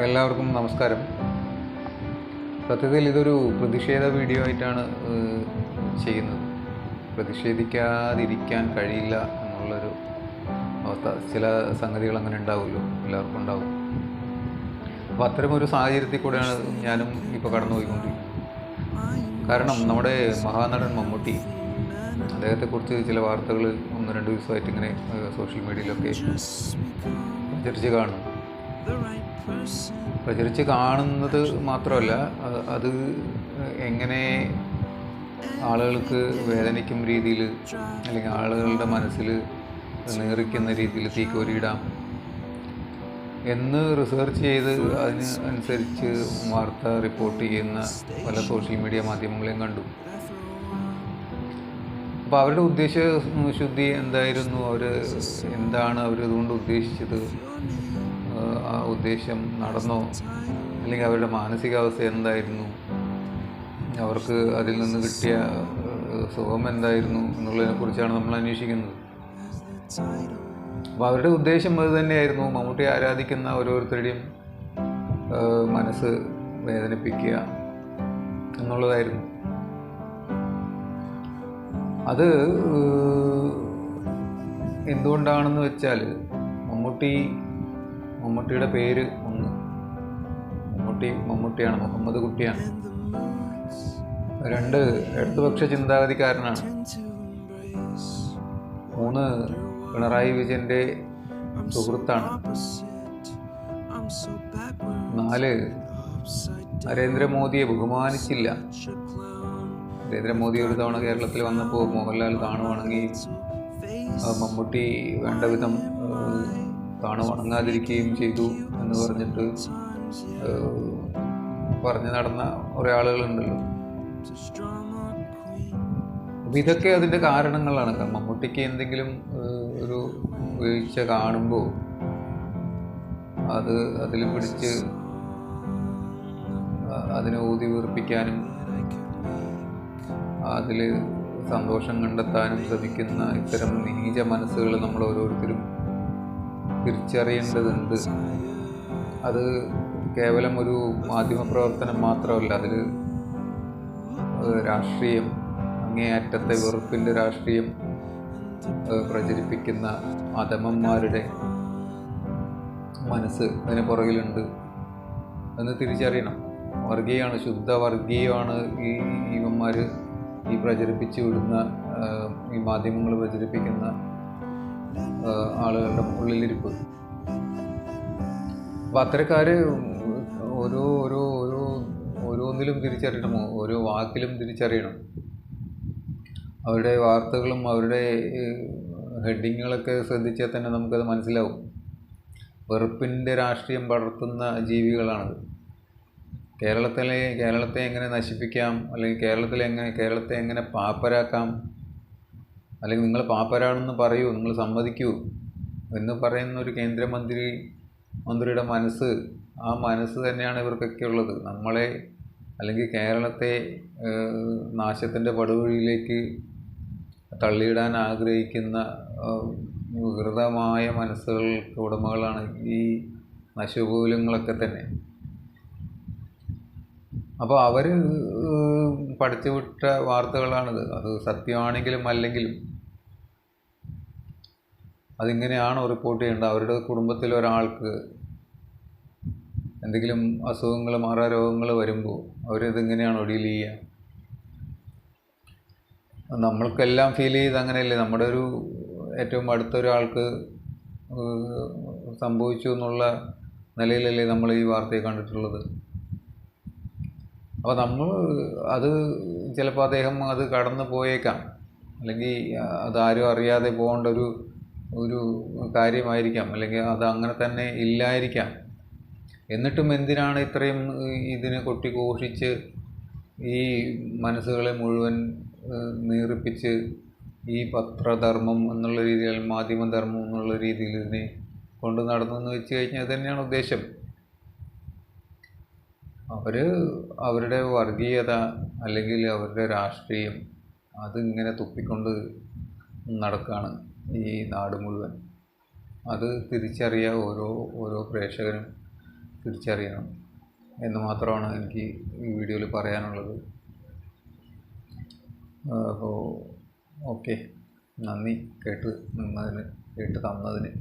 എല്ലാവർക്കും നമസ്കാരം. സത്യത്തിൽ ഇതൊരു പ്രതിഷേധ വീഡിയോ ആയിട്ടാണ് ചെയ്യുന്നത്. പ്രതിഷേധിക്കാതിരിക്കാൻ കഴിയില്ല എന്നുള്ളൊരു അവസ്ഥ. ചില സംഗതികൾ അങ്ങനെ ഉണ്ടാവുമല്ലോ, എല്ലാവർക്കും ഉണ്ടാവും. അപ്പോൾ അത്തരമൊരു സാഹചര്യത്തിൽ കൂടെയാണ് ഞാനും ഇപ്പോൾ കടന്നുപോയിക്കൊണ്ടിരിക്കുന്നത്. കാരണം നമ്മുടെ മഹാനടൻ മമ്മൂട്ടി, അദ്ദേഹത്തെക്കുറിച്ച് ചില വാർത്തകൾ 1-2 ദിവസമായിട്ട് ഇങ്ങനെ സോഷ്യൽ മീഡിയയിലൊക്കെ പ്രചരിച്ച് കാണുന്നത് മാത്രമല്ല, അത് എങ്ങനെ ആളുകൾക്ക് വേദനിക്കും രീതിയിൽ, അല്ലെങ്കിൽ ആളുകളുടെ മനസ്സിൽ നീറിക്കുന്ന രീതിയിൽ തീക്കോരിയിടാം എന്ന് റിസർച്ച് ചെയ്ത് അതിന് അനുസരിച്ച് വാർത്ത റിപ്പോർട്ട് ചെയ്യുന്ന പല സോഷ്യൽ മീഡിയ മാധ്യമങ്ങളെയും കണ്ടു. അപ്പോൾ അവരുടെ ഉദ്ദേശശുദ്ധി എന്തായിരുന്നു, എന്താണ് അവരിതുകൊണ്ട് ഉദ്ദേശിച്ചത്, ആ ഉദ്ദേശം നടന്നോ, അല്ലെങ്കിൽ അവരുടെ മാനസികാവസ്ഥ എന്തായിരുന്നു, അവർക്ക് അതിൽ നിന്ന് കിട്ടിയ സുഖം എന്തായിരുന്നു എന്നുള്ളതിനെക്കുറിച്ചാണ് നമ്മൾ അന്വേഷിക്കുന്നത്. അപ്പോൾ അവരുടെ ഉദ്ദേശം അത് തന്നെയായിരുന്നു, മമ്മൂട്ടി ആരാധിക്കുന്ന ഓരോരുത്തരുടെയും മനസ്സ് വേദനിപ്പിക്കുക എന്നുള്ളതായിരുന്നു. അത് എന്തുകൊണ്ടാണെന്ന് വെച്ചാൽ, മമ്മൂട്ടിയുടെ പേര് ഒന്ന്, മമ്മൂട്ടിയാണ്, മുഹമ്മദ് കുട്ടിയാണ്. 2, ഇടതുപക്ഷ ചിന്താഗതിക്കാരനാണ്. 3, പിണറായി വിജയൻ്റെ സുഹൃത്താണ്. 4, നരേന്ദ്രമോദിയെ ബഹുമാനിച്ചില്ല. നരേന്ദ്രമോദി ഒരു തവണ കേരളത്തിൽ വന്നപ്പോൾ മോഹൻലാൽ താണുവണങ്ങുകയും മമ്മൂട്ടി വേണ്ട വിധം താണുവണങ്ങാതിരിക്കുകയും ചെയ്തു എന്ന് പറഞ്ഞിട്ട് പറഞ്ഞു നടന്ന കുറേ ആളുകളുണ്ടല്ലോ. അപ്പോൾ ഇതൊക്കെ അതിൻ്റെ കാരണങ്ങളാണ്. മമ്മൂട്ടിക്ക് എന്തെങ്കിലും ഒരു വീഴ്ച കാണുമ്പോൾ അതിൽ പിടിച്ച് അതിനെ ഊതി വീർപ്പിക്കാനും അതിൽ സന്തോഷം കണ്ടെത്താനും ശ്രമിക്കുന്ന ഇത്തരം നീച മനസ്സുകൾ നമ്മൾ ഓരോരുത്തരും തിരിച്ചറിയേണ്ടതുണ്ട്. അത് കേവലം ഒരു മാധ്യമപ്രവർത്തനം മാത്രമല്ല, അതിൽ രാഷ്ട്രീയം, അങ്ങേയറ്റത്തെ വെറുപ്പിൻ്റെ രാഷ്ട്രീയം പ്രചരിപ്പിക്കുന്ന അധമന്മാരുടെ മനസ്സ് അതിന് പുറകിലുണ്ട് എന്ന് തിരിച്ചറിയണം. വർഗീയമാണ്, ശുദ്ധ വർഗീയമാണ് ഇവന്മാർ ഈ പ്രചരിപ്പിച്ചു വിടുന്ന, ഈ മാധ്യമങ്ങൾ പ്രചരിപ്പിക്കുന്ന ആളുകളുടെ ഉള്ളിലിരിപ്പ്. അപ്പോൾ അത്തരക്കാർ ഓരോന്നിലും തിരിച്ചറിയണം, ഓരോ വാക്കിലും തിരിച്ചറിയണം. അവരുടെ വാർത്തകളും അവരുടെ ഹെഡിങ്ങുകളൊക്കെ ശ്രദ്ധിച്ചാൽ തന്നെ നമുക്കത് മനസ്സിലാവും. വെറുപ്പിൻ്റെ രാഷ്ട്രീയം പടർത്തുന്ന ജീവികളാണത്. കേരളത്തെ എങ്ങനെ നശിപ്പിക്കാം, അല്ലെങ്കിൽ കേരളത്തെ എങ്ങനെ പാപ്പരാക്കാം, അല്ലെങ്കിൽ നിങ്ങൾ പാപ്പരാണെന്ന് പറയൂ, നിങ്ങൾ സമ്മതിക്കൂ എന്ന് പറയുന്ന ഒരു കേന്ദ്രമന്ത്രിയുടെ മനസ്സ്, ആ മനസ്സ് തന്നെയാണ് ഇവർക്കൊക്കെ ഉള്ളത്. നമ്മളെ, അല്ലെങ്കിൽ കേരളത്തെ നാശത്തിൻ്റെ പടുകുഴിയിലേക്ക് തള്ളിയിടാൻ ആഗ്രഹിക്കുന്ന വികൃതമായ മനസ്സുകൾക്ക് ഉടമകളാണ് ഈ നശുഭൂലങ്ങളൊക്കെ തന്നെ. അപ്പോൾ അവർ പഠിച്ചു വിട്ട വാർത്തകളാണിത്. അത് സത്യമാണെങ്കിലും അല്ലെങ്കിലും അതിങ്ങനെയാണോ റിപ്പോർട്ട് ചെയ്യേണ്ടത്? അവരുടെ കുടുംബത്തിൽ ഒരാൾക്ക് എന്തെങ്കിലും അസുഖങ്ങൾ, മാറാരോഗങ്ങൾ വരുമ്പോൾ അവരിതിങ്ങനെയാണോ ഡീൽ ചെയ്യുക? നമ്മൾക്കെല്ലാം ഫീൽ ചെയ്ത് അങ്ങനെയല്ലേ, നമ്മുടെ ഒരു ഏറ്റവും അടുത്തൊരാൾക്ക് സംഭവിച്ചു എന്നുള്ള നിലയിലല്ലേ നമ്മൾ ഈ വാർത്തയെ കണ്ടിട്ടുള്ളത്. അപ്പോൾ അത് ചിലപ്പോൾ അദ്ദേഹം അത് കടന്നു പോയേക്കാം, അല്ലെങ്കിൽ അതാരും അറിയാതെ പോകേണ്ട ഒരു കാര്യമായിരിക്കാം, അല്ലെങ്കിൽ അത് അങ്ങനെ തന്നെ ഇല്ലായിരിക്കാം. എന്നിട്ടും എന്തിനാണ് ഇത്രയും ഇതിനെ കൊട്ടിഘോഷിച്ച് ഈ മനസ്സുകളെ മുഴുവൻ നീറിപ്പിച്ച് ഈ പത്രധർമ്മം എന്നുള്ള രീതിയിൽ, മാധ്യമധർമ്മം എന്നുള്ള രീതിയിൽ ഇതിനെ കൊണ്ടു നടന്നെന്ന് വെച്ച് കഴിഞ്ഞാൽ അത് തന്നെയാണ് ഉദ്ദേശം. അവരുടെ വർഗീയത അല്ലെങ്കിൽ അവരുടെ രാഷ്ട്രീയം അതിങ്ങനെ തുപ്പിക്കൊണ്ട് നടക്കുകയാണ് ഈ നാട് മുഴുവൻ. അത് തിരിച്ചറിയുക ഓരോ പ്രേക്ഷകനും തിരിച്ചറിയണം എന്ന് മാത്രമാണ് എനിക്ക് ഈ വീഡിയോയിൽ പറയാനുള്ളത്. അപ്പോൾ ഓക്കെ, നന്ദി കേട്ട് തന്നതിന്.